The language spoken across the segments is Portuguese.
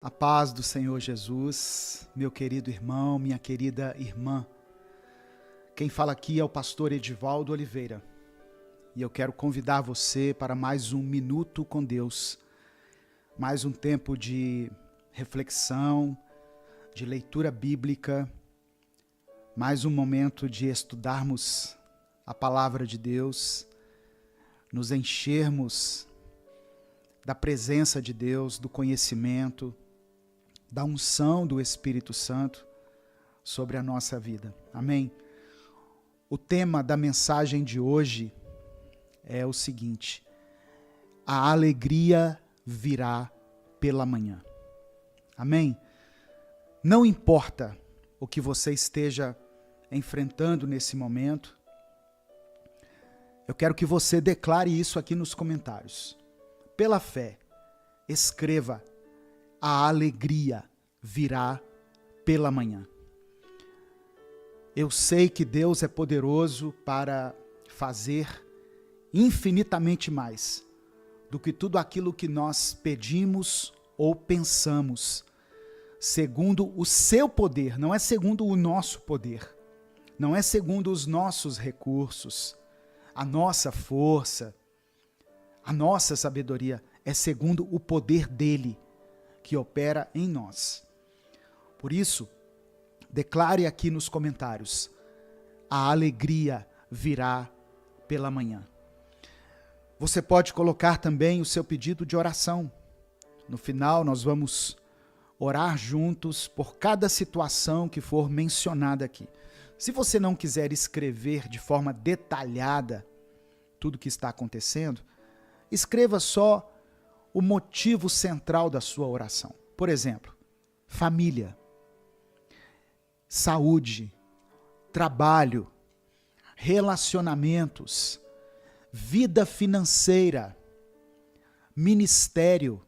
A paz do Senhor Jesus, meu querido irmão, minha querida irmã. Quem fala aqui é o pastor Edivaldo Oliveira. E eu quero convidar você para mais um Minuto com Deus. Mais um tempo de reflexão, de leitura bíblica. Mais um momento de estudarmos a palavra de Deus. Nos enchermos da presença de Deus, do conhecimento, da unção do Espírito Santo sobre a nossa vida. Amém? O tema da mensagem de hoje é o seguinte: a alegria virá pela manhã. Amém? Não importa o que você esteja enfrentando nesse momento, eu quero que você declare isso aqui nos comentários. Pela fé, escreva: a alegria virá pela manhã. Eu sei que Deus é poderoso para fazer infinitamente mais do que tudo aquilo que nós pedimos ou pensamos, segundo o seu poder, não é segundo o nosso poder, não é segundo os nossos recursos, a nossa força, a nossa sabedoria, é segundo o poder dele, que opera em nós. Por isso, declare aqui nos comentários: a alegria virá pela manhã. Você pode colocar também o seu pedido de oração. No final, nós vamos orar juntos por cada situação que for mencionada aqui. Se você não quiser escrever de forma detalhada tudo o que está acontecendo, escreva só o motivo central da sua oração. Por exemplo, família, saúde, trabalho, relacionamentos, vida financeira, ministério.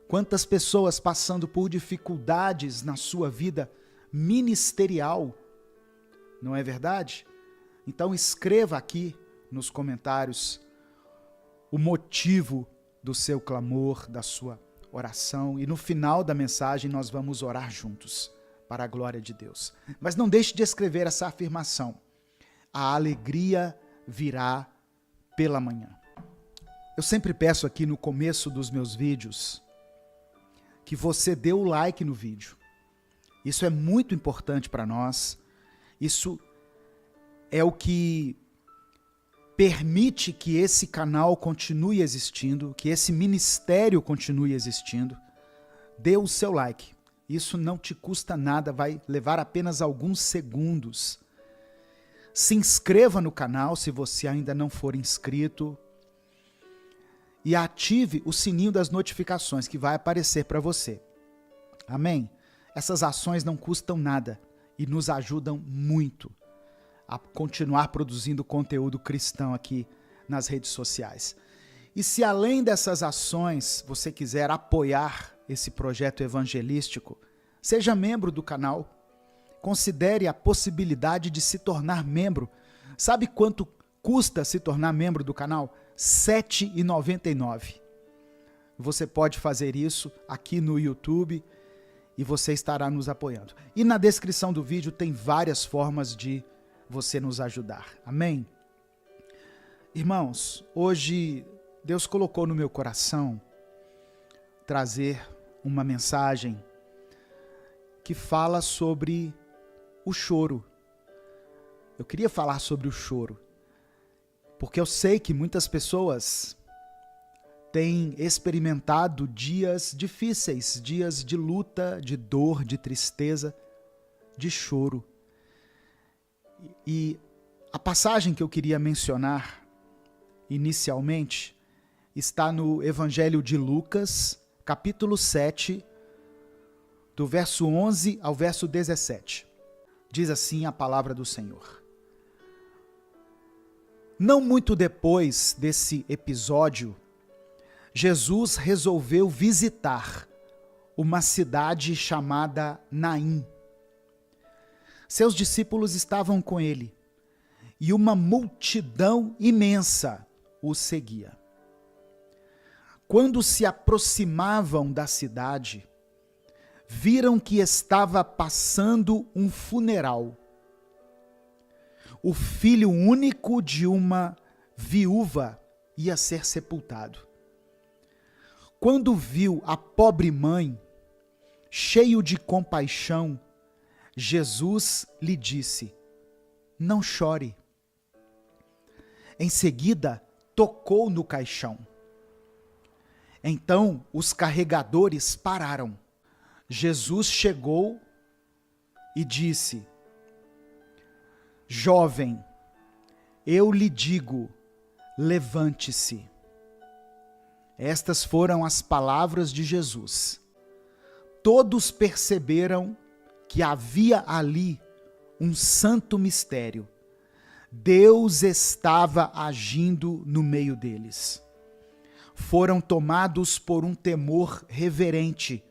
Quantas pessoas passando por dificuldades na sua vida ministerial, não é verdade? Então escreva aqui nos comentários o motivo do seu clamor, da sua oração, e no final da mensagem nós vamos orar juntos, para a glória de Deus. Mas não deixe de escrever essa afirmação: a alegria virá pela manhã. Eu sempre peço aqui no começo dos meus vídeos que você dê o like no vídeo. Isso é muito importante para nós. Isso é o que permite que esse canal continue existindo, que esse ministério continue existindo. Dê o seu like. Isso não te custa nada, vai levar apenas alguns segundos. Se inscreva no canal se você ainda não for inscrito. E ative o sininho das notificações que vai aparecer para você. Amém? Essas ações não custam nada e nos ajudam muito a continuar produzindo conteúdo cristão aqui nas redes sociais. E se além dessas ações você quiser apoiar esse projeto evangelístico, seja membro do canal. Considere a possibilidade de se tornar membro. Sabe quanto custa se tornar membro do canal? R$ 7,99. Você pode fazer isso aqui no YouTube e você estará nos apoiando. E na descrição do vídeo tem várias formas de você nos ajudar. Amém? Irmãos, hoje Deus colocou no meu coração trazer uma mensagem que fala sobre o choro. Eu queria falar sobre o choro, porque eu sei que muitas pessoas têm experimentado dias difíceis, dias de luta, de dor, de tristeza, de choro. E a passagem que eu queria mencionar inicialmente está no Evangelho de Lucas, capítulo 7, do verso 11 ao verso 17. Diz assim a palavra do Senhor. Não muito depois desse episódio, Jesus resolveu visitar uma cidade chamada Naim. Seus discípulos estavam com ele e uma multidão imensa o seguia. Quando se aproximavam da cidade, viram que estava passando um funeral. O filho único de uma viúva ia ser sepultado. Quando viu a pobre mãe, cheio de compaixão, Jesus lhe disse: não chore. Em seguida, tocou no caixão. Então, os carregadores pararam. Jesus chegou e disse: jovem, eu lhe digo, levante-se. Estas foram as palavras de Jesus. Todos perceberam que havia ali um santo mistério. Deus estava agindo no meio deles. Foram tomados por um temor reverente,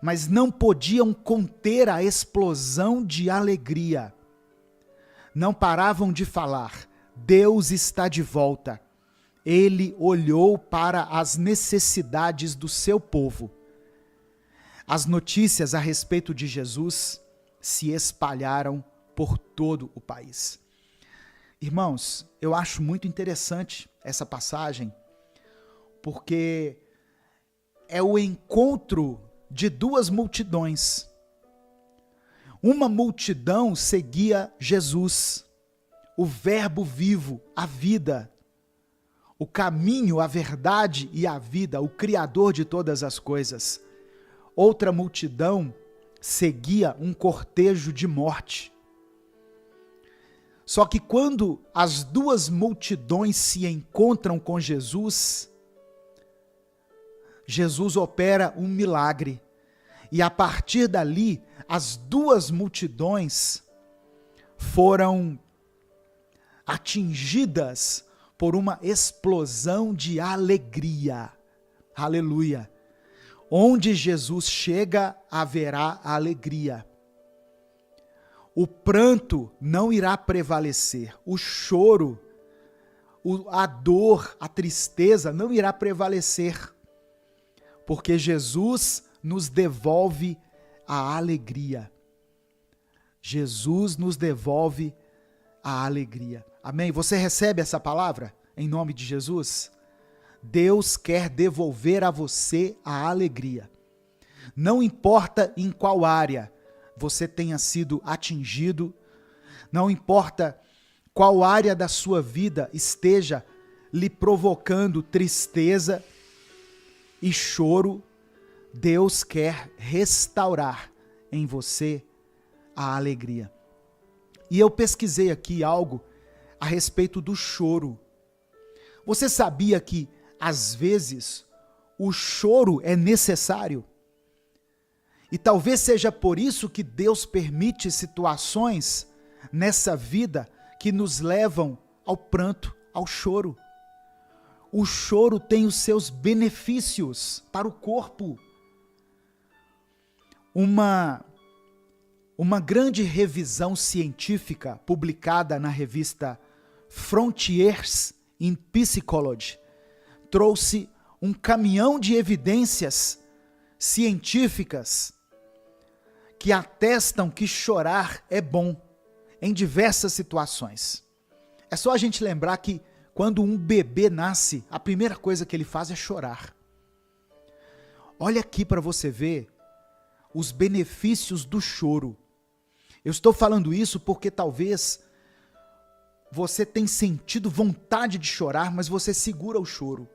mas não podiam conter a explosão de alegria. Não paravam de falar: Deus está de volta. Ele olhou para as necessidades do seu povo. As notícias a respeito de Jesus se espalharam por todo o país. Irmãos, eu acho muito interessante essa passagem, porque é o encontro de duas multidões. Uma multidão seguia Jesus, o Verbo vivo, a vida, o caminho, a verdade e a vida, o Criador de todas as coisas. Outra multidão seguia um cortejo de morte. Só que quando as duas multidões se encontram com Jesus, Jesus opera um milagre. E a partir dali, as duas multidões foram atingidas por uma explosão de alegria. Aleluia! Onde Jesus chega, haverá alegria. O pranto não irá prevalecer, o choro, a dor, a tristeza não irá prevalecer, porque Jesus nos devolve a alegria. Jesus nos devolve a alegria. Amém? Você recebe essa palavra em nome de Jesus? Deus quer devolver a você a alegria. Não importa em qual área você tenha sido atingido, não importa qual área da sua vida esteja lhe provocando tristeza e choro, Deus quer restaurar em você a alegria. E eu pesquisei aqui algo a respeito do choro. Você sabia que, às vezes, o choro é necessário? E talvez seja por isso que Deus permite situações nessa vida que nos levam ao pranto, ao choro. O choro tem os seus benefícios para o corpo. Uma grande revisão científica publicada na revista Frontiers in Psychology trouxe um caminhão de evidências científicas que atestam que chorar é bom em diversas situações. É só a gente lembrar que quando um bebê nasce, a primeira coisa que ele faz é chorar. Olha aqui para você ver os benefícios do choro. Eu estou falando isso porque talvez você tenha sentido vontade de chorar, mas você segura o choro.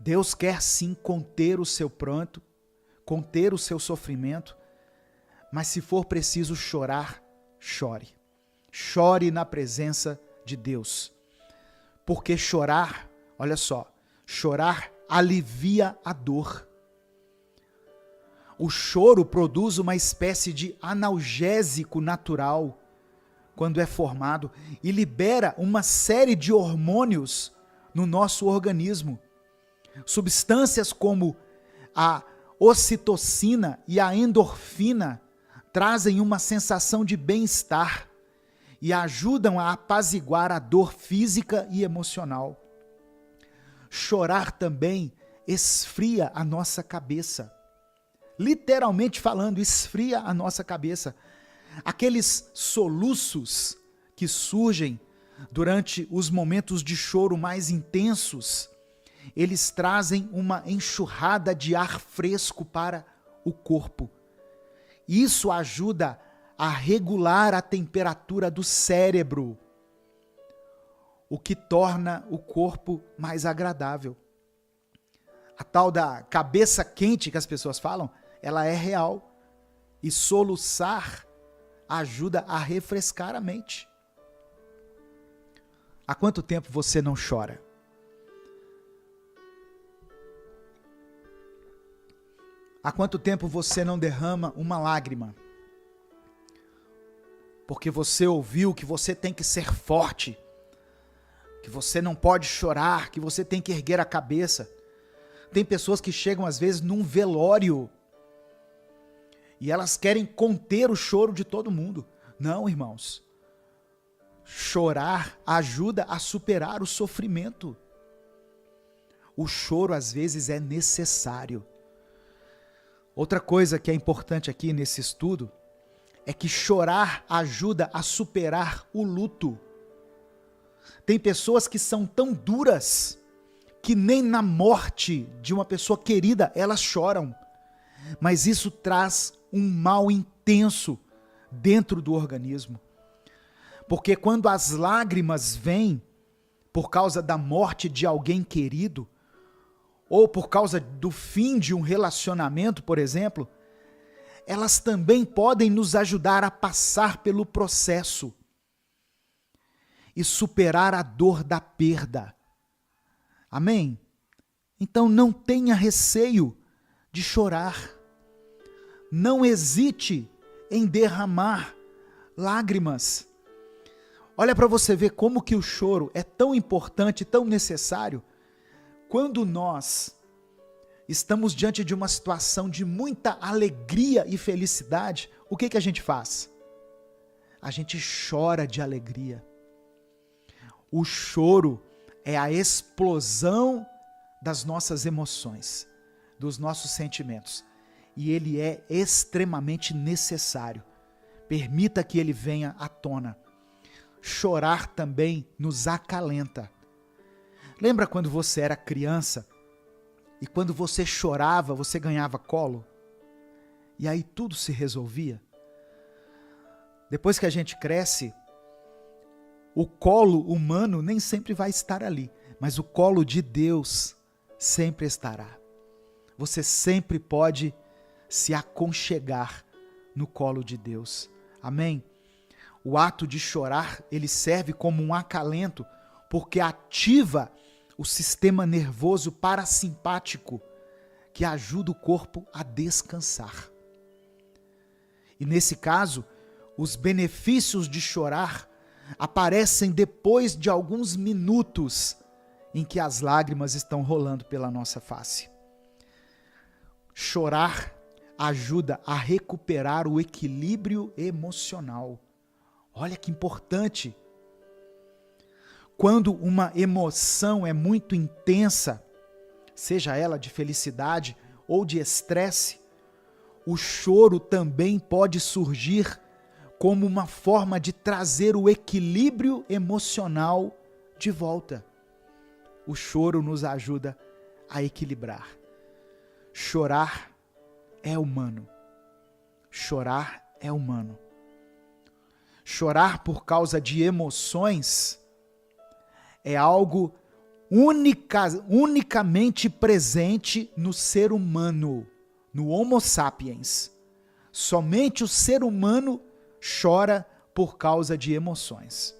Deus quer sim conter o seu pranto, conter o seu sofrimento, mas se for preciso chorar, chore. Chore na presença de Deus. Porque chorar, olha só, chorar alivia a dor. O choro produz uma espécie de analgésico natural quando é formado e libera uma série de hormônios no nosso organismo. Substâncias como a ocitocina e a endorfina trazem uma sensação de bem-estar e ajudam a apaziguar a dor física e emocional. Chorar também esfria a nossa cabeça. literalmente falando, esfria a nossa cabeça. Aqueles soluços que surgem durante os momentos de choro mais intensos, eles trazem uma enxurrada de ar fresco para o corpo. Isso ajuda a regular a temperatura do cérebro, o que torna o corpo mais agradável. A tal da cabeça quente que as pessoas falam, ela é real. E soluçar ajuda a refrescar a mente. Há quanto tempo você não chora? Há quanto tempo você não derrama uma lágrima? Porque você ouviu que você tem que ser forte, que você não pode chorar, que você tem que erguer a cabeça. Tem pessoas que chegam às vezes num velório e elas querem conter o choro de todo mundo. Não, irmãos. Chorar ajuda a superar o sofrimento. O choro às vezes é necessário. Outra coisa que é importante aqui nesse estudo é que chorar ajuda a superar o luto. Tem pessoas que são tão duras que nem na morte de uma pessoa querida elas choram. Mas isso traz um mal intenso dentro do organismo. Porque quando as lágrimas vêm por causa da morte de alguém querido, ou por causa do fim de um relacionamento, por exemplo, elas também podem nos ajudar a passar pelo processo e superar a dor da perda. Amém? Então não tenha receio de chorar. Não hesite em derramar lágrimas. Olha para você ver como que o choro é tão importante, tão necessário. Quando nós estamos diante de uma situação de muita alegria e felicidade, o que a gente faz? A gente chora de alegria. O choro é a explosão das nossas emoções, dos nossos sentimentos. E ele é extremamente necessário. Permita que ele venha à tona. Chorar também nos acalenta. Lembra quando você era criança e quando você chorava, você ganhava colo? E aí tudo se resolvia? Depois que a gente cresce, o colo humano nem sempre vai estar ali, mas o colo de Deus sempre estará. Você sempre pode se aconchegar no colo de Deus. Amém? O ato de chorar, ele serve como um acalento, porque ativa o sistema nervoso parasimpático, que ajuda o corpo a descansar. E nesse caso, os benefícios de chorar aparecem depois de alguns minutos em que as lágrimas estão rolando pela nossa face. Chorar ajuda a recuperar o equilíbrio emocional. Olha que importante. Quando uma emoção é muito intensa, seja ela de felicidade ou de estresse, o choro também pode surgir como uma forma de trazer o equilíbrio emocional de volta. O choro nos ajuda a equilibrar. Chorar é humano. Chorar é humano. Chorar por causa de emoções é algo unicamente presente no ser humano, no Homo sapiens. Somente o ser humano chora por causa de emoções.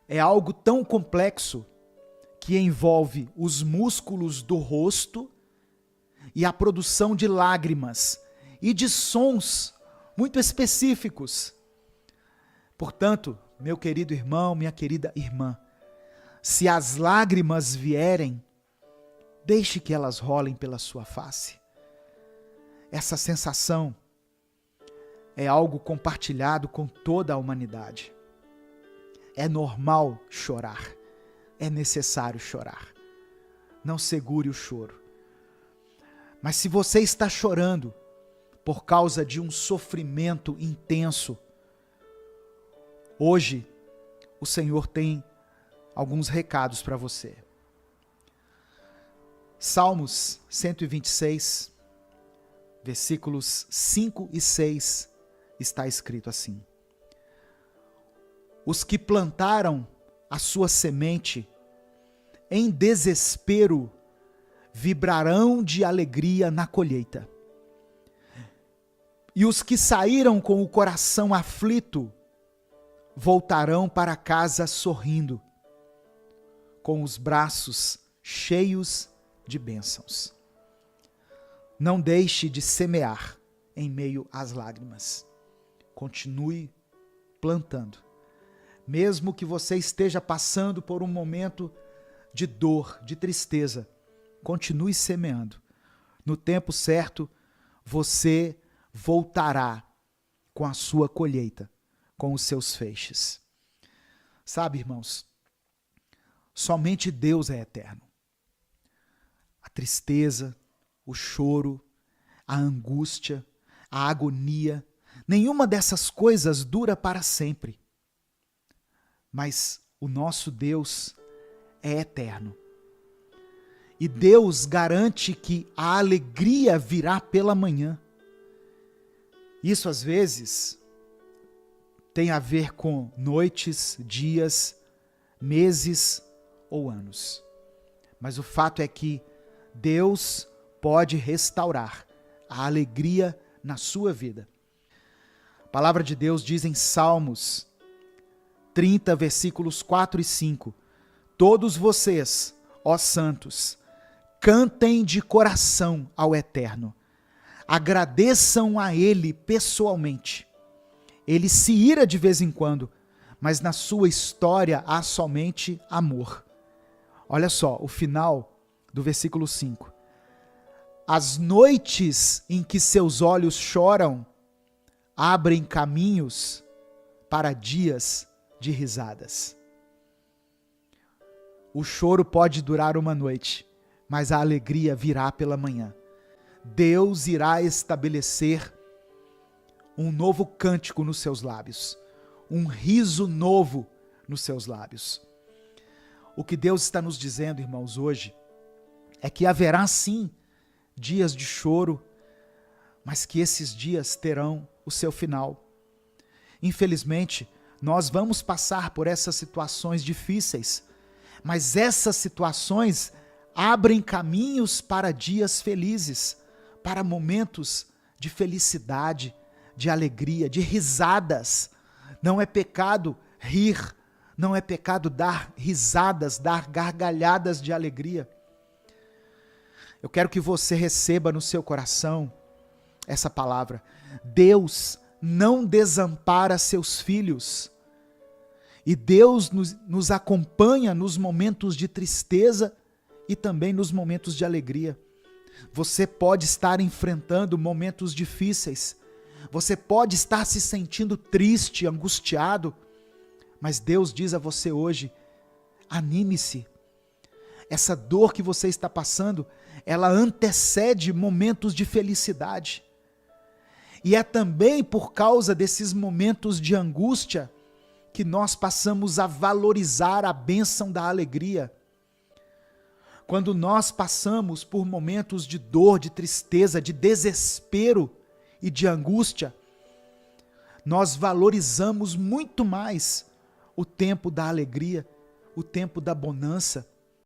É algo tão complexo que envolve os músculos do rosto e a produção de lágrimas e de sons muito específicos. Portanto, meu querido irmão, minha querida irmã, se as lágrimas vierem, deixe que elas rolem pela sua face. Essa sensação é algo compartilhado com toda a humanidade. É normal chorar, é necessário chorar. Não segure o choro. Mas se você está chorando por causa de um sofrimento intenso, hoje o Senhor tem alguns recados para você. Salmos 126, versículos 5 e 6, está escrito assim: os que plantaram a sua semente em desespero vibrarão de alegria na colheita. E os que saíram com o coração aflito voltarão para casa sorrindo, com os braços cheios de bênçãos. Não deixe de semear em meio às lágrimas. Continue plantando. Mesmo que você esteja passando por um momento de dor, de tristeza, continue semeando. No tempo certo, você voltará com a sua colheita, com os seus feixes. Sabe, irmãos, somente Deus é eterno. A tristeza, o choro, a angústia, a agonia, nenhuma dessas coisas dura para sempre. Mas o nosso Deus é eterno. E Deus garante que a alegria virá pela manhã. Isso às vezes tem a ver com noites, dias, meses ou anos. Mas o fato é que Deus pode restaurar a alegria na sua vida. A palavra de Deus diz em Salmos 30, versículos 4 e 5: todos vocês, ó santos, cantem de coração ao Eterno, agradeçam a Ele pessoalmente. Ele se ira de vez em quando, mas na sua história há somente amor. Olha só, o final do versículo 5. As noites em que seus olhos choram abrem caminhos para dias de risadas. O choro pode durar uma noite, mas a alegria virá pela manhã. Deus irá estabelecer um novo cântico nos seus lábios, um riso novo nos seus lábios. O que Deus está nos dizendo, irmãos, hoje, é que haverá sim dias de choro, mas que esses dias terão o seu final. Infelizmente, nós vamos passar por essas situações difíceis, mas essas situações abrem caminhos para dias felizes, para momentos de felicidade, de alegria, de risadas. Não é pecado rir, não é pecado dar risadas, dar gargalhadas de alegria. Eu quero que você receba no seu coração essa palavra. Deus não desampara seus filhos. E Deus nos acompanha nos momentos de tristeza e também nos momentos de alegria. Você pode estar enfrentando momentos difíceis. Você pode estar se sentindo triste, angustiado. Mas Deus diz a você hoje: anime-se. Essa dor que você está passando, ela antecede momentos de felicidade. E é também por causa desses momentos de angústia que nós passamos a valorizar a bênção da alegria. Quando nós passamos por momentos de dor, de tristeza, de desespero e de angústia, nós valorizamos muito mais o tempo da alegria, o tempo da bonança,